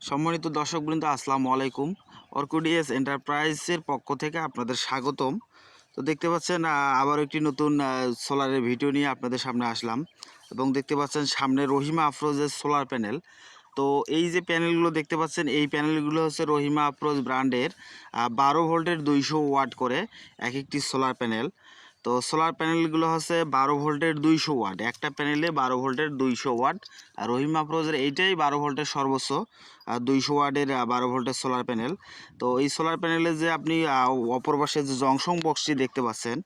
সম্মানিত দর্শকবৃন্দ, আসসালামু আলাইকুম। অর্কুডিএস এন্টারপ্রাইজের পক্ষ থেকে আপনাদের স্বাগতম। তো দেখতে পাচ্ছেন আবার একটি নতুন সোলারের ভিডিও নিয়ে আপনাদের সামনে আসলাম এবং দেখতে পাচ্ছেন সামনে রহিমা আফরোজের সোলার প্যানেল। তো এই যে প্যানেলগুলো দেখতে পাচ্ছেন, এই প্যানেলগুলো হচ্ছে রহিমা আফরোজ ব্র্যান্ডের 12 ভোল্টের 200 ওয়াট করে এক একটি সোলার প্যানেল। তো সোলার প্যানেলগুলো হচ্ছে 12 ভোল্টের 200 ওয়াট, একটা প্যানেলে 12 ভোল্টের 200 ওয়াট। আর রহিমা আফরোজের এইটাই 12 ভোল্টের সর্বোচ্চ 200 ওয়াটের 12 ভোল্টের সোলার প্যানেল। তো এই সোলার প্যানেলে যে আপনি অপর পাশে যে জংশন বক্সটি দেখতে পাচ্ছেন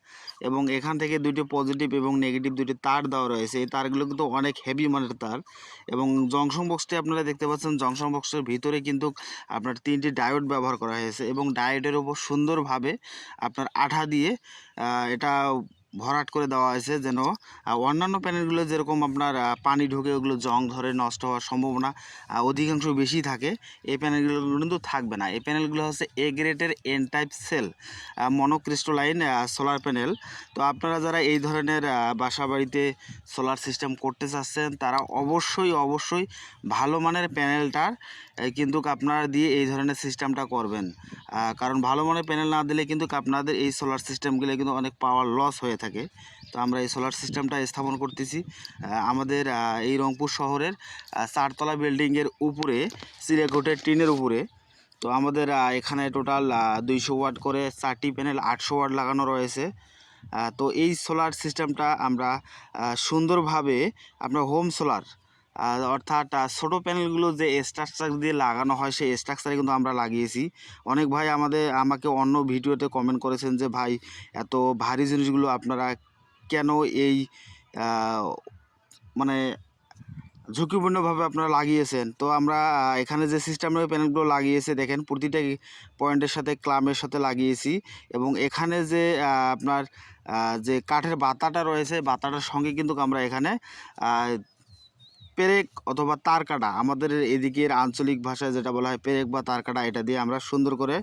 এবং এখান থেকে দুটি পজিটিভ এবং নেগেটিভ দুটি তার দেওয়া রয়েছে। এই তারগুলো কিন্তু অনেক হেভি মানের তার। এবং জংশন বক্সটি আপনারা দেখতে পাচ্ছেন, জংশন বক্সের ভিতরে কিন্তু আপনার 3টি ডায়োড ব্যবহার করা হয়েছে এবং ডায়োডের উপর সুন্দরভাবে আপনার আঠা দিয়ে এটা ভরাট করে দেওয়া হয়েছে, যেন অন্যান্য প্যানেলগুলো যেরকম আপনার পানি ঢুকে ওগুলো জং ধরে নষ্ট হওয়ার সম্ভাবনা অধিকাংশ বেশি থাকে, এই প্যানেলগুলো কিন্তু থাকবে না। এই প্যানেলগুলো হচ্ছে এ গ্রেডের N type cell monocrystalline solar panel. তো আপনারা যারা এই ধরনের বাসা বাড়িতে সোলার সিস্টেম করতে চাচ্ছেন, তারা অবশ্যই ভালো মানের প্যানেলটার কিন্তু আপনারা দিয়ে এই ধরনের সিস্টেমটা করবেন। কারণ ভালো মানের প্যানেল না দিলে কিন্তু আপনাদের এই সোলার সিস্টেমগুলো কিন্তু অনেক পাওয়ার লস হয়ে থাকে। তো আমরা এই সোলার সিস্টেমটা স্থাপন করতেছি আমাদের এই রংপুর শহরের 4তলা বিল্ডিংয়ের উপরে, সিলেকোটের টিনের উপরে। তো আমাদের এখানে টোটাল 200 ওয়াট করে 4টি প্যানেল 800 ওয়াট লাগানো রয়েছে। তো এই সোলার সিস্টেমটা আমরা সুন্দরভাবে আপনার হোম সোলার, অর্থাৎ ছোটো প্যানেলগুলো যে স্ট্রাকচার দিয়ে লাগানো হয় সেই স্ট্রাকচারে কিন্তু আমরা লাগিয়েছি। অনেক ভাই আমাকে অন্য ভিডিওতে কমেন্ট করেছেন যে ভাই, এত ভারী জিনিসগুলো আপনারা কেন এই মানে ঝুঁকিপূর্ণভাবে আপনারা লাগিয়েছেন। তো আমরা এখানে যে সিস্টেমের প্যানেলগুলো লাগিয়েছে দেখেন, প্রতিটা পয়েন্টের সাথে ক্লামের সাথে লাগিয়েছি এবং এখানে যে আপনার যে কাঠের বাতাটা রয়েছে, বাতাটার সঙ্গে কিন্তু আমরা এখানে পেরেক অথবা তার কাটা, আমাদের এদিকের আঞ্চলিক ভাষায় যেটা বলা হয় পেরেক বা তার কাটা, এটা দিয়ে আমরা সুন্দর করে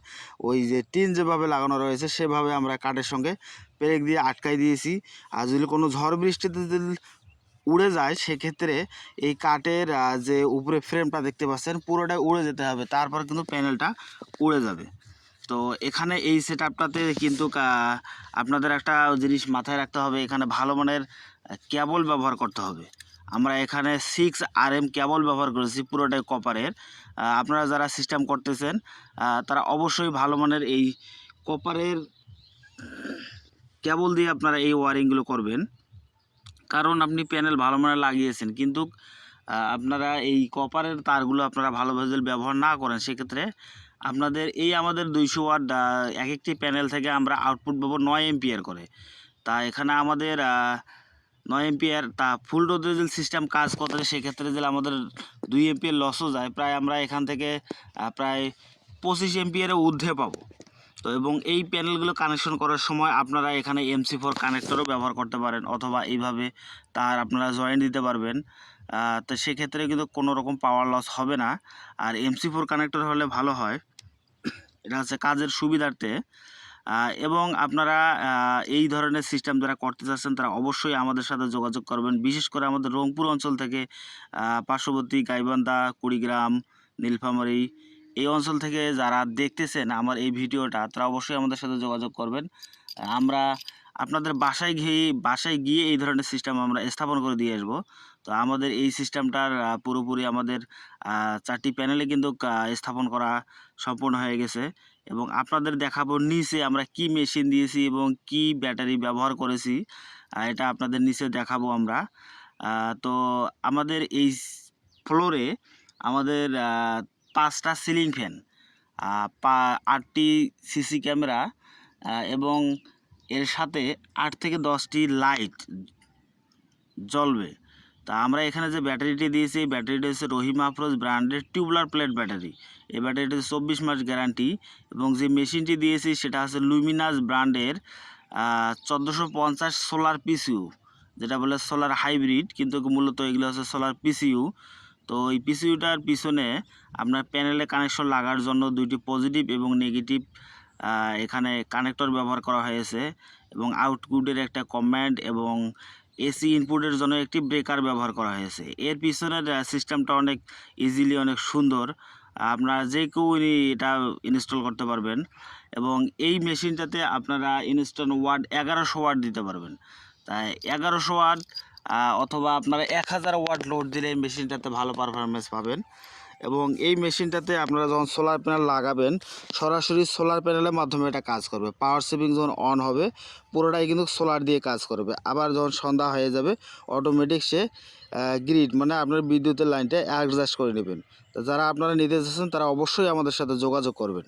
ওই যে টিন যেভাবে লাগানো রয়েছে সেভাবে আমরা কাঠের সঙ্গে পেরেক দিয়ে আটকাই দিয়েছি। আর যদি কোনো ঝড় বৃষ্টিতে যদি উড়ে যায়, সেক্ষেত্রে এই কাঠের যে উপরে ফ্রেমটা দেখতে পাচ্ছেন পুরোটাই উড়ে যেতে হবে, তারপর কিন্তু প্যানেলটা উড়ে যাবে। তো এখানে এই সেটআপটাতে কিন্তু আপনাদের একটা জিনিস মাথায় রাখতে হবে, এখানে ভালো মানের কেবল ব্যবহার করতে হবে। আমরা এখানে 6RM কেবল ব্যবহার করেছি, পুরোটাই কপারের। আপনারা যারা সিস্টেম করতেছেন তারা অবশ্যই ভালো মানের এই কপারের কেবল দিয়ে আপনারা এই ওয়ারিংগুলো করবেন। কারণ আপনি প্যানেল ভালো মানের লাগিয়েছেন, কিন্তু আপনারা এই কপারের তারগুলো আপনারা ভালোভাবে ব্যবহার না করেন, সেক্ষেত্রে আপনাদের এই আমাদের 200 ওয়াট এক একটি প্যানেল থেকে আমরা আউটপুট পাবো 9 এম্পিয়ার করে। তা এখানে আমাদের 9 এম্পিয়ার, তা ফুল রোটেশন সিস্টেম কাজ করতে সেক্ষেত্রে যদি আমাদের 2 এম্পিয়ার লসও যায়, প্রায় আমরা এখান থেকে প্রায় 25 এম্পিয়ারের ঊর্ধ্বে পাবো। তো এবং এই প্যানেলগুলো কানেকশন করার সময় আপনারা এখানে MC4 কানেক্টরও ব্যবহার করতে পারেন, অথবা এইভাবে তার আপনারা জয়েন্ট দিতে পারবেন। তো সেক্ষেত্রে কিন্তু কোনো রকম পাওয়ার লস হবে না। আর MC4 কানেক্টর হলে ভালো হয়, এটা হচ্ছে কাজের সুবিধার্থে। এবং আপনারা এই ধরনের সিস্টেম যারা করতে চাচ্ছেন তারা অবশ্যই আমাদের সাথে যোগাযোগ করবেন। বিশেষ করে আমাদের রংপুর অঞ্চল থেকে পার্শ্ববর্তী গাইবান্ধা, কুড়িগ্রাম, নীলফামারী এই অঞ্চল থেকে যারা দেখতেছেন আমার এই ভিডিওটা, তারা অবশ্যই আমাদের সাথে যোগাযোগ করবেন। আমরা আপনাদের বাসায় গিয়ে এই ধরনের সিস্টেম আমরা স্থাপন করে দিয়ে আসবো। তো আমাদের এই সিস্টেমটার পুরোপুরি আমাদের 4টি প্যানেলে কিন্তু স্থাপন করা সম্পূর্ণ হয়ে গেছে এবং আপনাদের দেখাবো নিচে আমরা কি মেশিন দিয়েছি এবং কি ব্যাটারি ব্যবহার করেছি, এটা আপনাদের নিচে দেখাবো আমরা। তো আমাদের এই ফ্লোরে আমাদের 5টা সিলিং ফ্যান, 8টি সিসি ক্যামেরা এবং এর সাথে 8 থেকে 10টি লাইট জ্বলবে। তা আমরা এখানে যে ব্যাটারিটি দিয়েছি, এই ব্যাটারিটি হচ্ছে রহিমা আফরোজ ব্র্যান্ডের টিউবলার প্লেট ব্যাটারি। এই ব্যাটারিটি 24 মাস গ্যারান্টি। এবং যে মেশিনটি দিয়েছি সেটা হচ্ছে লুমিনাস ব্র্যান্ডের 1450 সোলার পিসিউ, যেটা বলে সোলার হাইব্রিড, কিন্তু মূলত এগুলো হচ্ছে সোলার পিসিউ। তো এই পিসিউটার পিছনে আপনার প্যানেলে কানেকশন লাগার জন্য 2টি পজিটিভ এবং নেগেটিভ এখানে কানেক্টর ব্যবহার করা হয়েছে এবং আউটপুটের একটা কমান্ড এবং এসি ইনপুটের জন্য একটি ব্রেকার ব্যবহার করা হয়েছে। এর পিছনের সিস্টেমটা অনেক ইজিলি, অনেক সুন্দর। আপনারা যে কেউ এটা ইনস্টল করতে পারবেন এবং এই মেশিনটাতে আপনারা ইনস্ট্যান্ট ওয়াট 1100 ওয়াট দিতে পারবেন। তাই 1100 ওয়াট অথবা আপনারা 1000 ওয়াট লোড দিলে এই মেশিনটাতে ভালো পারফরমেন্স পাবেন। এবং এই মেশিনটাতে আপনারা যখন সোলার প্যানেল লাগাবেন সরাসরি সোলার প্যানেলের মাধ্যমে এটা কাজ করবে। পাওয়ার সেভিং যখন অন হবে পুরোটাই কিন্তু সোলার দিয়ে কাজ করবে। আবার যখন সন্ধ্যা হয়ে যাবে অটোমেটিক সে গ্রিড মানে আপনার বিদ্যুতের লাইনটা অ্যাডজাস্ট করে নেবেন। তো যারা আপনারা নিতে চাচ্ছেন তারা অবশ্যই আমাদের সাথে যোগাযোগ করবেন।